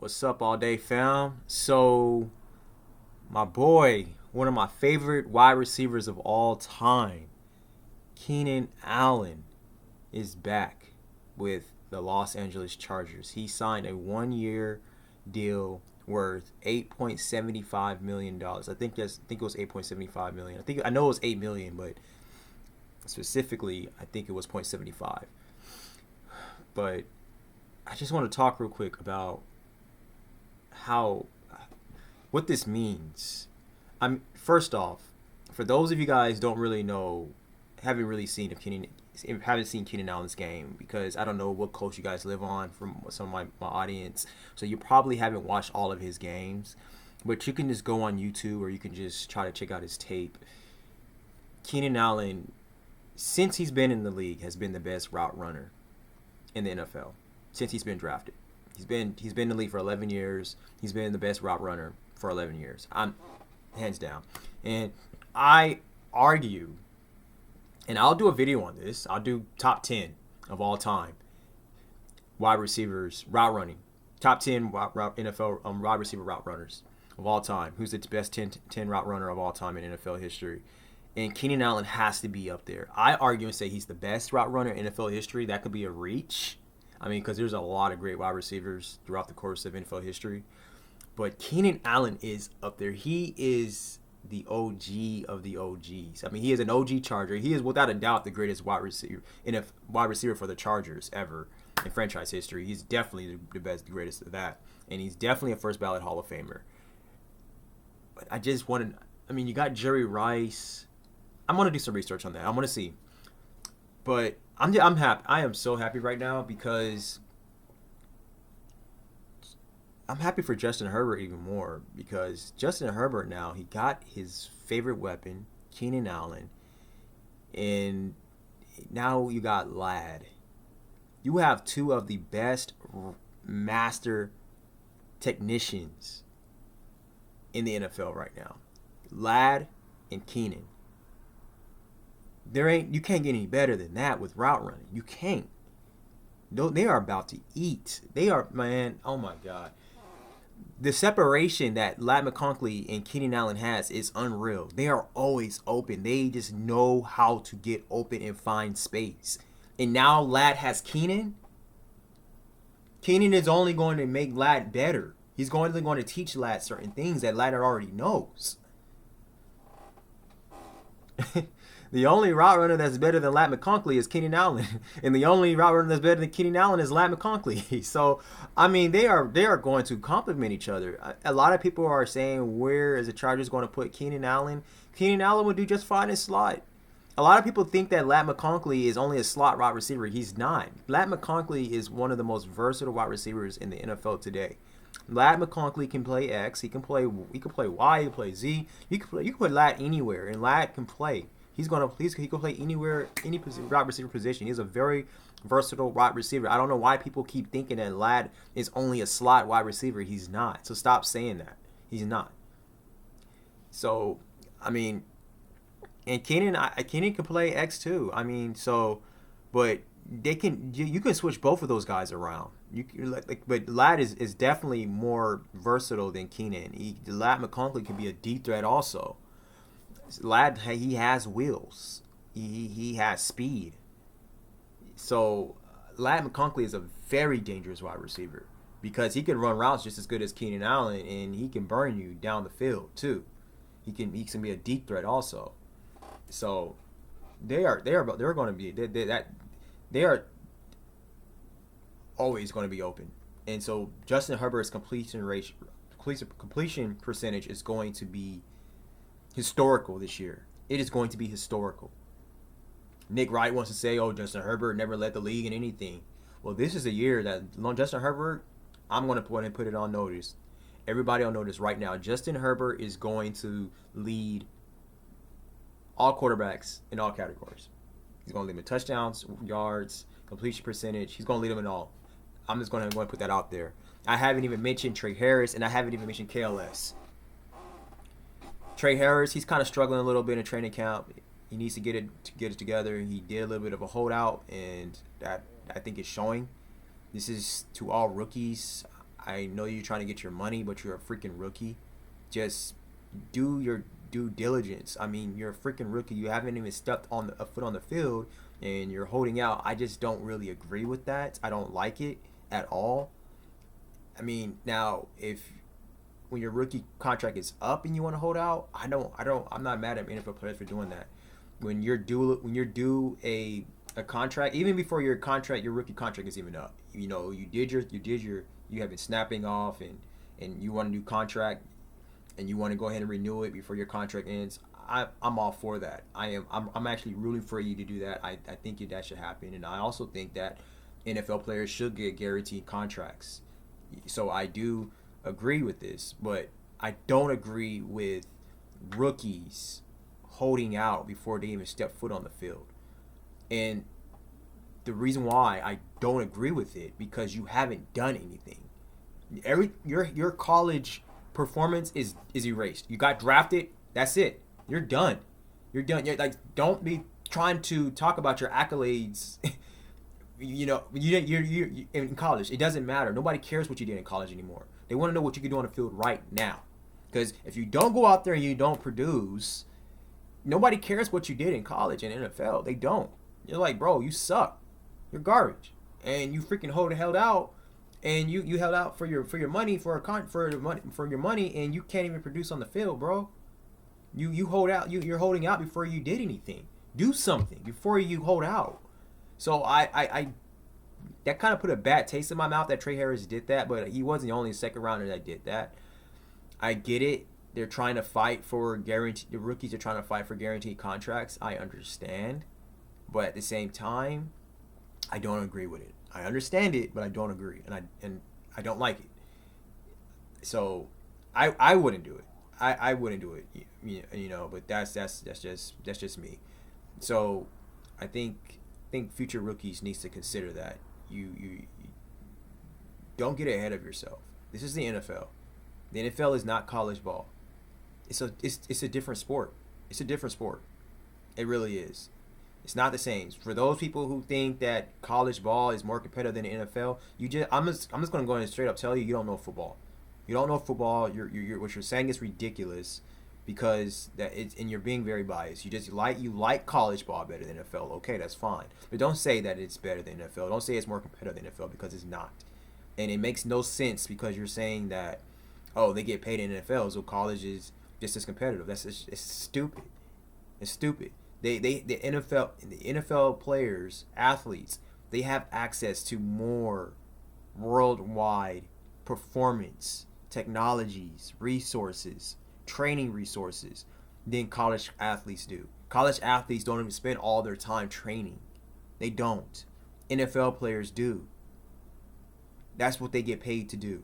What's up, all day fam? So, my boy, one of my favorite wide receivers of all time, Keenan Allen, is back with the Los Angeles Chargers. He signed a 1 year deal worth $8.75 million. I think it was 8.75 million. I know it was 8 million, but specifically, I think it was 0.75. But I just want to talk real quick about how what this means. I'm first off, for those of you guys don't really know, haven't seen Keenan Allen's game, because I don't know what coast you guys live on from some of my audience, so you probably haven't watched all of his games, but you can just go on YouTube or you can just try to check out his tape. Keenan Allen, since he's been in the league, has been the best route runner in the NFL since he's been drafted. He's been in the league for 11 years. He's been the best route runner for 11 years. I'm hands down. And I argue, and I'll do a video on this. I'll do top 10 of all time wide receivers route running. Top 10 NFL wide receiver route runners of all time. Who's the best 10 route runner of all time in NFL history? And Keenan Allen has to be up there. I argue and say he's the best route runner in NFL history. That could be a reach. I mean, because there's a lot of great wide receivers throughout the course of NFL history. But Keenan Allen is up there. He is the OG of the OGs. I mean, he is an OG Charger. He is without a doubt the greatest wide receiver for the Chargers ever in franchise history. He's definitely the best, the greatest of that. And he's definitely a first ballot Hall of Famer. But you got Jerry Rice. I'm going to do some research on that. I'm going to see. But I'm happy. I am so happy right now because I'm happy for Justin Herbert even more, because Justin Herbert now, he got his favorite weapon, Keenan Allen, and now you got Ladd. You have two of the best master technicians in the NFL right now, Ladd and Keenan. You can't get any better than that with route running. You can't. They are about to eat. They are, man. Oh my God. The separation that Ladd McConkey and Keenan Allen has is unreal. They are always open. They just know how to get open and find space. And now Ladd has Keenan. Keenan is only going to make Ladd better. He's only going to teach Ladd certain things that Ladd already knows. The only route runner that's better than Ladd McConkey is Keenan Allen. And the only route runner that's better than Keenan Allen is Ladd McConkey. So, I mean, they are going to complement each other. A lot of people are saying, where is the Chargers going to put Keenan Allen? Keenan Allen would do just fine in slot. A lot of people think that Ladd McConkey is only a slot wide receiver. He's not. Ladd McConkey is one of the most versatile wide receivers in the NFL today. Ladd McConkey can play X. He can play Y. He can play Z. You can put Ladd anywhere, and Ladd can play. He can play anywhere, any wide receiver position. He's a very versatile wide receiver. I don't know why people keep thinking that Ladd is only a slot wide receiver. He's not. So stop saying that. He's not. So, I mean, and Keenan can play X too. I mean, so, but you can switch both of those guys around. But Ladd is definitely more versatile than Keenan. Ladd McConkey can be a deep threat also. Ladd, he has wheels. He has speed. So Ladd McConkey is a very dangerous wide receiver, because he can run routes just as good as Keenan Allen, and he can burn you down the field too. He can be a deep threat also. So they are always going to be open. And so Justin Herbert's completion percentage is going to be historical this year. It is going to be historical. Nick Wright wants to say, oh, Justin Herbert never led the league in anything. Well, this is a year that Justin Herbert, I'm going to put it on notice. Everybody on notice right now. Justin Herbert is going to lead all quarterbacks in all categories. He's going to lead them in touchdowns, yards, completion percentage. He's going to lead them in all. I'm just going to put that out there. I haven't even mentioned Trey Harris, and I haven't even mentioned KLS. Trey Harris, he's kind of struggling a little bit in training camp. He needs to get it together. He did a little bit of a holdout, and that I think is showing. This is to all rookies. I know you're trying to get your money, but you're a freaking rookie. Just do your due diligence. I mean, you're a freaking rookie. You haven't even stepped on a foot on the field, and you're holding out. I just don't really agree with that. I don't like it at all. I mean, now if when your rookie contract is up and you want to hold out, I'm not mad at NFL players for doing that. When you're due a contract, even before your rookie contract is even up, you have been snapping off, and you want a new contract, and you want to go ahead and renew it before your contract ends. I'm all for that. I'm actually rooting for you to do that. I think that should happen, and I also think that NFL players should get guaranteed contracts. So I do agree with this, but I don't agree with rookies holding out before they even step foot on the field. And the reason why I don't agree with it, because you haven't done anything. Your college performance is erased. You got drafted, that's it. You're done. You're done. Don't be trying to talk about your accolades. You're in college. It doesn't matter. Nobody cares what you did in college anymore. They want to know what you can do on the field right now. Because if you don't go out there and you don't produce, nobody cares what you did in college and NFL. They don't. You're like, bro, you suck. You're garbage. And you freaking held out, and you held out for your money for your money, and you can't even produce on the field, bro. You hold out. You're holding out before you did anything. Do something before you hold out. So I that kind of put a bad taste in my mouth that Trey Harris did that, but he wasn't the only second rounder that did that. I get it. They're trying to fight for the rookies are trying to fight for guaranteed contracts. I understand. But at the same time, I don't agree with it. I understand it, but I don't agree, and I don't like it. So I wouldn't do it. I wouldn't do it. But that's just me. So I think future rookies needs to consider that. You don't get ahead of yourself. This is the NFL. The NFL is not college ball. It's a different sport. It's a different sport. It really is. It's not the same. For those people who think that college ball is more competitive than the NFL, I'm just going to go in and straight up tell you don't know football. You don't know football. You're what you're saying is ridiculous, because and you're being very biased. You like college ball better than NFL. Okay, that's fine. But don't say that it's better than NFL. Don't say it's more competitive than NFL, because it's not. And it makes no sense, because you're saying that, oh, they get paid in NFL, so college is just as competitive. It's stupid. It's stupid. The NFL players, athletes, they have access to more worldwide performance, technologies, resources, training resources than college athletes do. College athletes don't even spend all their time training. They don't. NFL players do. That's what they get paid to do.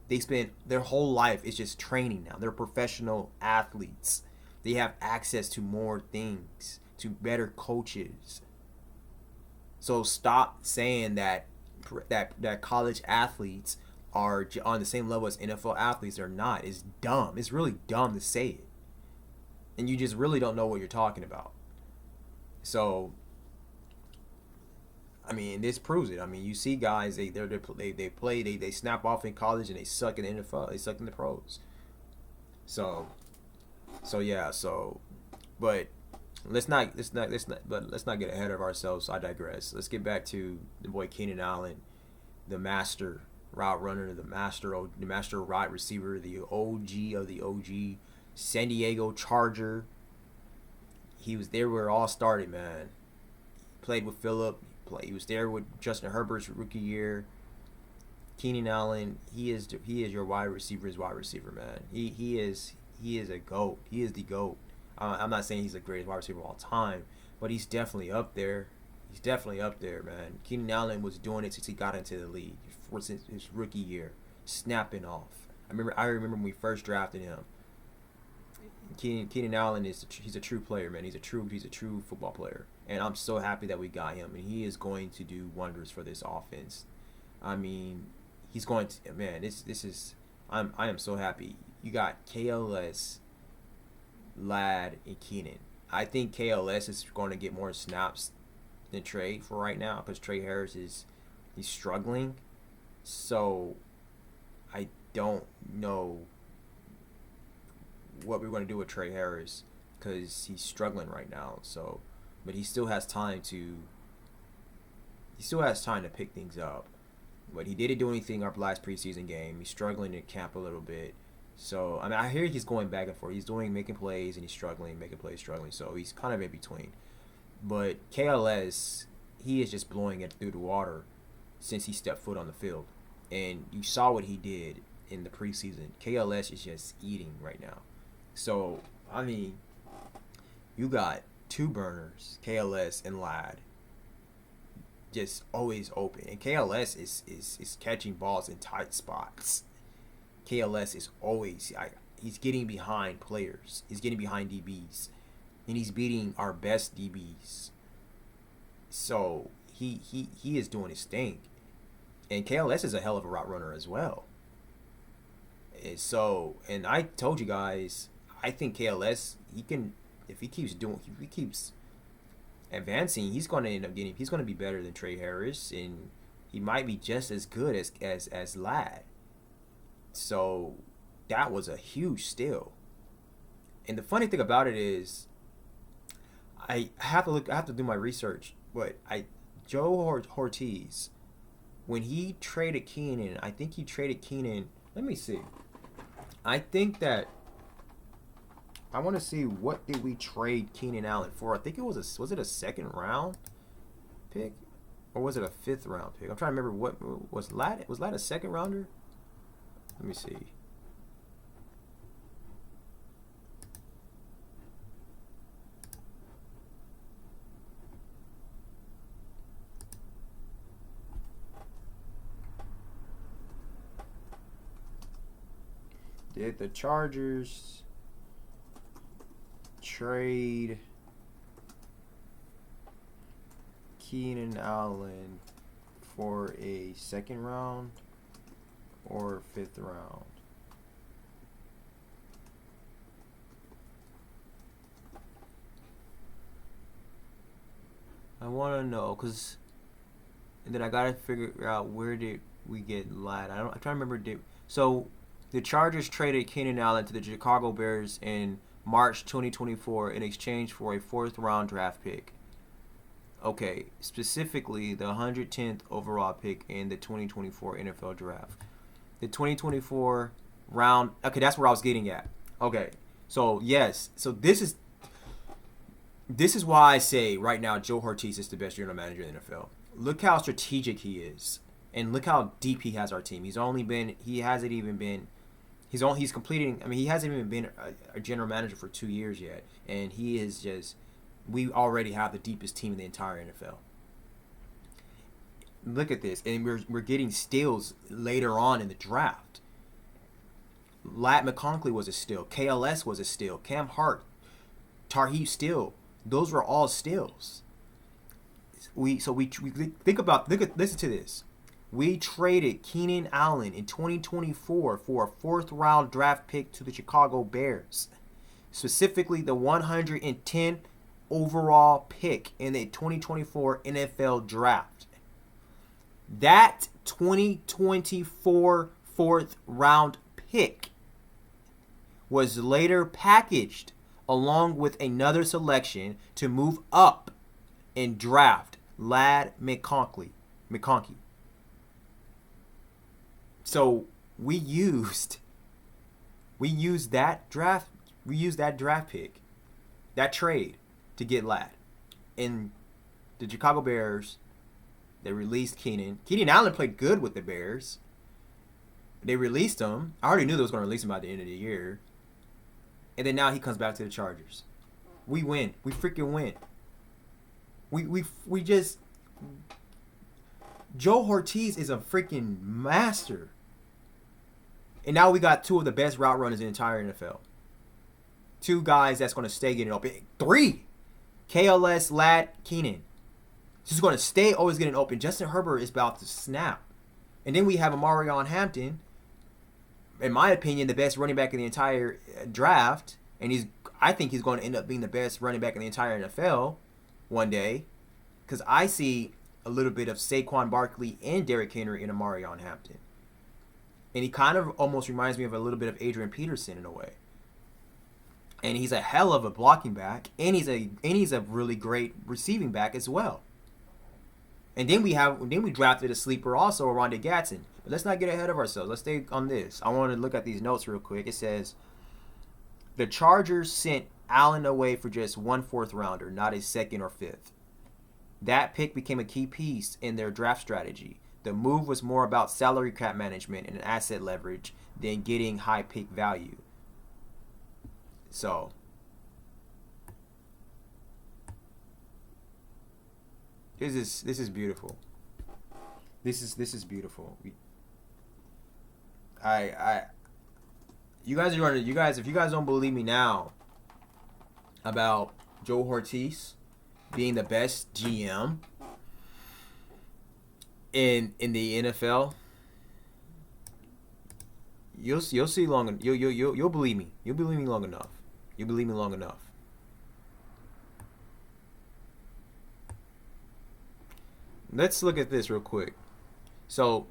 They spend their whole life is just training now. They're professional athletes. They have access to more things, to better coaches. So stop saying that college athletes are on the same level as NFL athletes. They're not. It's dumb. It's really dumb to say it. And you just really don't know what you're talking about. So, I mean, this proves it. I mean, you see guys, they snap off in college and they suck in the NFL. They suck in the pros. So yeah. But let's not get ahead of ourselves. I digress. Let's get back to the boy Keenan Allen, the master route runner, the master wide receiver, the OG of the OG, San Diego Charger. He was there where it all started, man. Played with Phillip. He was there with Justin Herbert's rookie year. Keenan Allen, he is your wide receiver, man. He is a GOAT. He is the GOAT. I'm not saying he's the greatest wide receiver of all time, but he's definitely up there. He's definitely up there, man. Keenan Allen was doing it since he got into the league, since his rookie year, snapping off. I remember when we first drafted him. Keenan Allen he's a true player, man. He's a true football player, and I'm so happy that we got him, and he is going to do wonders for this offense. I mean, he's going to, man. I am so happy. You got KLS, Ladd, and Keenan. I think KLS is going to get more snaps than Trey for right now, because Trey Harris he's struggling. So I don't know what we're going to do with Trey Harris because he's struggling right now. So, but he still has time to. He still has time to pick things up. But he didn't do anything our last preseason game. He's struggling in camp a little bit. So, I mean, I hear he's going back and forth. He's making plays and he's struggling, making plays, struggling. So he's kind of in between. But KLS, he is just blowing it through the water since he stepped foot on the field. And you saw what he did in the preseason. KLS is just eating right now. So, I mean, you got two burners, KLS and Ladd, just always open. And KLS is catching balls in tight spots. KLS is always, he's getting behind players. He's getting behind DBs. And he's beating our best DBs. So, he is doing his thing. And KLS is a hell of a route runner as well. And so, and I told you guys, I think KLS, he can, if he keeps advancing, he's going to end up he's going to be better than Trey Harris, and he might be just as good as Ladd. So that was a huge steal. And the funny thing about it is, I have to do my research, but Joe Hortiz, when he traded Keenan, I think he traded Keenan. Let me see. I think that I want to see what did we trade Keenan Allen for. I think it was it a second round pick or was it a fifth round pick? I'm trying to remember what was Ladd. Was Ladd a second rounder? Let me see. Did the Chargers trade Keenan Allen for a second round or fifth round? I want to know, because and then I gotta figure out where did we get Ladd. I'm trying to remember. So the Chargers traded Keenan Allen to the Chicago Bears in March 2024 in exchange for a fourth-round draft pick. Okay, specifically the 110th overall pick in the 2024 NFL Draft. The 2024 round. Okay, that's where I was getting at. Okay, so yes, so this is why I say right now Joe Hortiz is the best general manager in the NFL. Look how strategic he is, and look how deep he has our team. He's completing. I mean, he hasn't even been a general manager for 2 years yet, and he is just. We already have the deepest team in the entire NFL. Look at this, and we're getting steals later on in the draft. Ladd McConkey was a steal. KLS was a steal. Cam Hart, Tarheeb steal. Those were all steals. Listen to this. We traded Keenan Allen in 2024 for a fourth-round draft pick to the Chicago Bears, specifically the 110th overall pick in the 2024 NFL Draft. That 2024 fourth-round pick was later packaged along with another selection to move up and draft Ladd McConkey. So we used that draft pick, that trade to get Ladd. And the Chicago Bears, they released Keenan. Keenan Allen played good with the Bears. They released him. I already knew they was going to release him by the end of the year. And then now he comes back to the Chargers. We win. We freaking win. We just Joe Hortiz is a freaking master. And now we got two of the best route runners in the entire NFL. Two guys that's going to stay getting open. Three. KLS, Ladd, Keenan. He's going to stay always getting open. Justin Herbert is about to snap. And then we have Amarion Hampton, in my opinion, the best running back in the entire draft. And I think he's going to end up being the best running back in the entire NFL one day. Because I see a little bit of Saquon Barkley and Derrick Henry in Amarion Hampton. And he kind of almost reminds me of a little bit of Adrian Peterson in a way. And he's a hell of a blocking back, and he's a really great receiving back as well. And then we drafted a sleeper also, Rondé Gatson. But let's not get ahead of ourselves. Let's stay on this. I want to look at these notes real quick. It says the Chargers sent Allen away for just 1 4th rounder, not a second or fifth. That pick became a key piece in their draft strategy. The move was more about salary cap management and asset leverage than getting high pick value. So, this is beautiful. This is beautiful. You guys if you guys don't believe me now about Joe Hortiz being the best GM in the NFL, you'll see long. You'll believe me. You'll believe me long enough. You believe me long enough. Let's look at this real quick. So,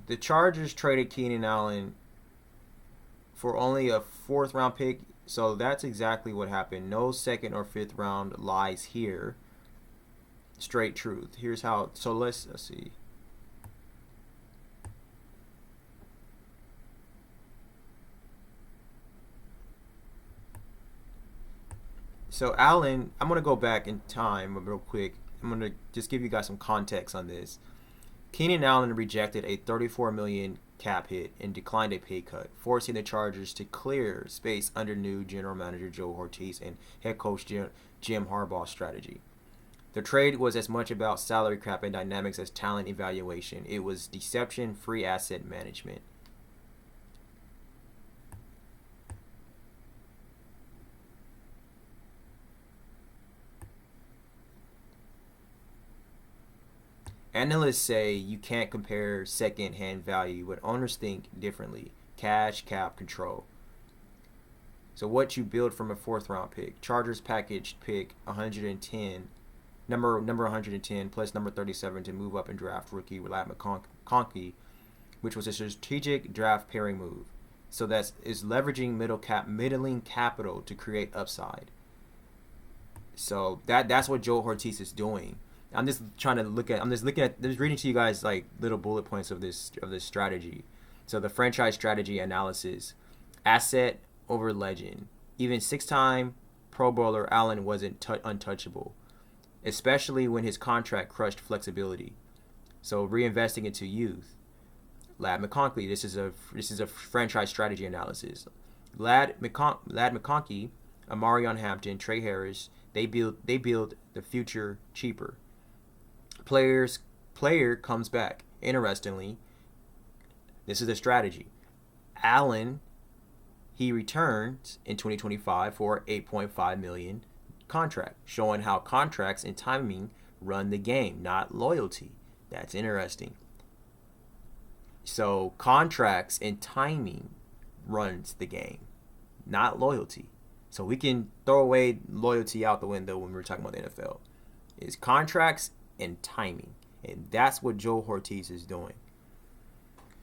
the Chargers traded Keenan Allen for only a 4th round pick. So that's exactly what happened. No 2nd or 5th round lies here. Straight truth. Here's how. So let's see. So Allen, I'm going to go back in time real quick. I'm going to just give you guys some context on this. Keenan Allen rejected a $34 million cap hit and declined a pay cut, forcing the Chargers to clear space under new general manager Joe Hortiz and head coach Jim Harbaugh's strategy. The trade was as much about salary cap and dynamics as talent evaluation. It was deception, free asset management. Analysts say you can't compare second-hand value, but owners think differently. Cash, cap, control. So what you build from a 4th round pick. Chargers packaged pick 110, number 110 plus number 37 to move up and draft rookie Ladd McConkey, which was a strategic draft pairing move. So that is leveraging middling capital to create upside. So that's what Joe Hortiz is doing. I'm just reading to you guys like little bullet points of this strategy. So the franchise strategy analysis, asset over legend. Even 6-time Pro Bowler Allen wasn't untouchable, especially when his contract crushed flexibility. So reinvesting into youth. Ladd McConkey. This is a franchise strategy analysis. Ladd McConkey, Amarion Hampton, Trey Harris. They build the future cheaper. Player comes back. Interestingly, this is a strategy. Allen, he returns in 2025 for $8.5 million contract, showing how contracts and timing run the game, not loyalty. That's interesting. So contracts and timing runs the game, not loyalty. So we can throw away loyalty out the window when we're talking about the NFL. It's contracts and timing, and that's what Joe Hortiz is doing.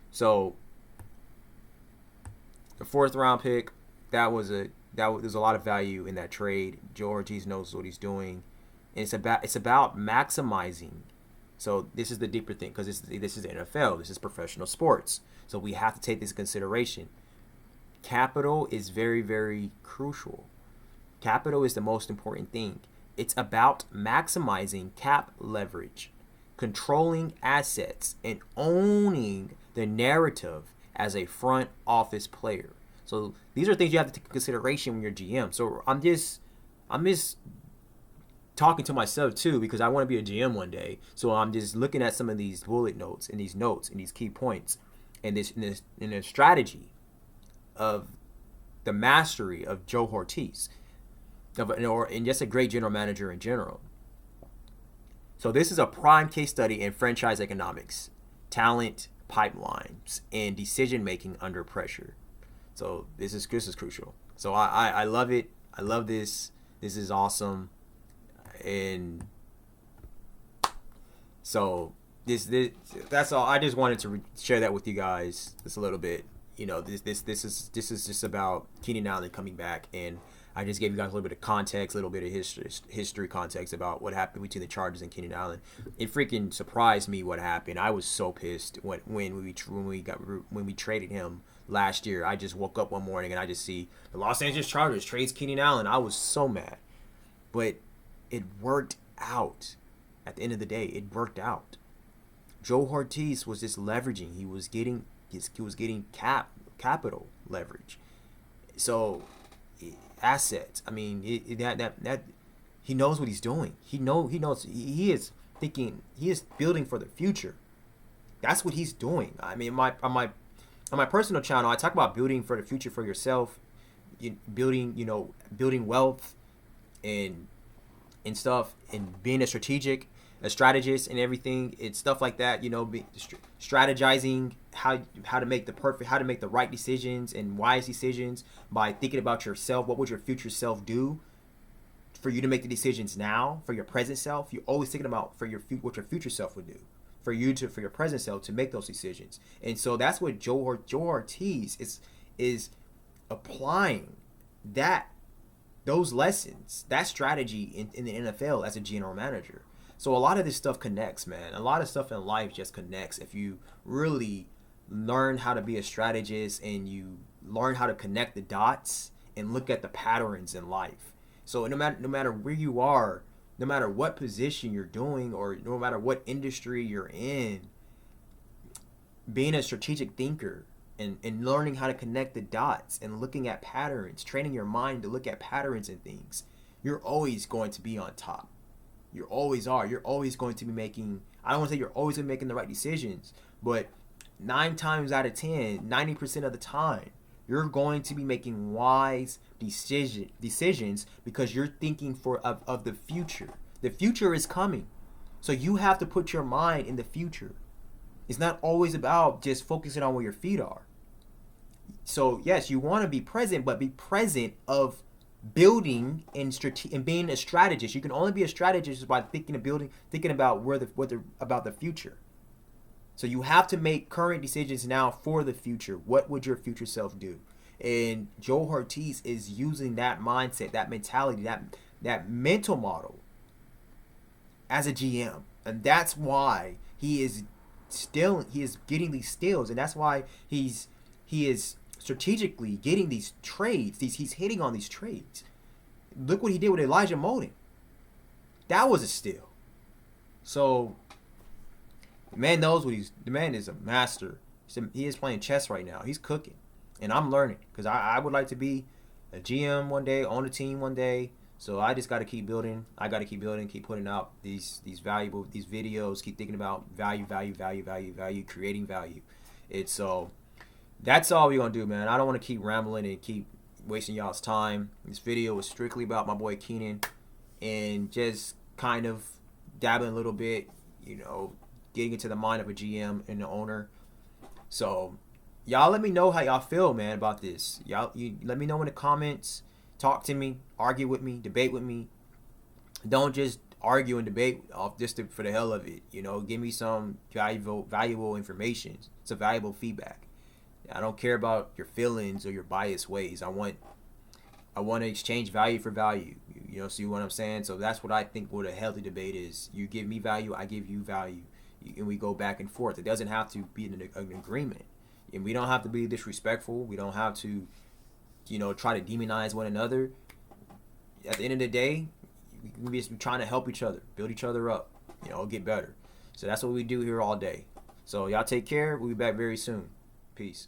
So the 4th round pick, there's a lot of value in that trade. Joe Hortiz knows what he's doing, and it's about maximizing. So this is the deeper thing, because this is the NFL, this is professional sports. So we have to take this into consideration. Capital is very, very crucial. Capital is the most important thing. It's about maximizing cap leverage, controlling assets, and owning the narrative as a front office player. So these are things you have to take into consideration when you're GM. So I'm just talking to myself too, because I want to be a GM one day. So I'm just looking at some of these bullet notes and these key points and the strategy of the mastery of Joe Hortiz, and just a great general manager in general. So this is a prime case study in franchise economics, talent pipelines, and decision making under pressure. So this is crucial. So I love it. I love this. This is awesome. And so this that's all. I just wanted to share that with you guys just a little bit. You know, this is just about Keenan Allen coming back, and I just gave you guys a little bit of context, a little bit of history context about what happened between the Chargers and Keenan Allen. It freaking surprised me what happened. I was so pissed when we traded him last year. I just woke up one morning and I just see the Los Angeles Chargers trades Keenan Allen. I was so mad, but it worked out. At the end of the day, it worked out. Joe Hortiz was just leveraging. He was getting capital leverage. So assets. I mean, that he knows what he's doing. He knows he is thinking. He is building for the future. That's what he's doing. I mean, on my personal channel, I talk about building for the future for yourself, building wealth and stuff, and being a strategist and everything. It's stuff like that, strategizing how to make the right decisions and wise decisions by thinking about yourself. What would your future self do for you to make the decisions now? For your present self, you're always thinking about what your future self would do for your present self to make those decisions. And so that's what Joe Hortiz is applying those lessons, that strategy in the NFL as a general manager. So a lot of this stuff connects, man. A lot of stuff in life just connects if you really learn how to be a strategist and you learn how to connect the dots and look at the patterns in life. So no matter where you are, no matter what position you're doing, or no matter what industry you're in, being a strategic thinker and learning how to connect the dots and looking at patterns, training your mind to look at patterns and things, you're always going to be on top. You always are. You're always going to be making, I don't want to say you're always going to be making the right decisions, but 9 times out of 10, 90% of the time, you're going to be making wise decisions because you're thinking of the future. The future is coming. So you have to put your mind in the future. It's not always about just focusing on where your feet are. So yes, you want to be present, but be present of building and being a strategist. You can only be a strategist by thinking about about the future. So you have to make current decisions now for the future. What would your future self do? And Joe Hortiz is using that mindset, that mentality, that mental model as a GM, and that's why he is getting these steals, and that's why he is strategically getting these trades. He's hitting on these trades. Look what he did with Elijah Molden. That was a steal. So the man knows the man is a master. He is playing chess right now. He's cooking, and I'm learning because I would like to be a GM one day, on a team one day. So I just got to keep building. I got to keep building, keep putting out these videos, keep thinking about value, creating value. It's so that's all we're going to do, man. I don't want to keep rambling and keep wasting y'all's time. This video was strictly about my boy Keenan and just kind of dabbling a little bit, getting into the mind of a GM and the owner. So y'all let me know how y'all feel, man, about this. You let me know in the comments. Talk to me, argue with me, debate with me. Don't just argue and debate off just for the hell of it. Give me some valuable information, some valuable feedback. I don't care about your feelings or your biased ways. I want to exchange value for value. See what I'm saying? So that's what I think what a healthy debate is. You give me value, I give you value, and we go back and forth. It doesn't have to be an agreement, and we don't have to be disrespectful. We don't have to try to demonize one another. At the end of the day, we can be trying to help each other, build each other up, get better. So that's what we do here all day. So y'all take care. We'll be back very soon. Peace.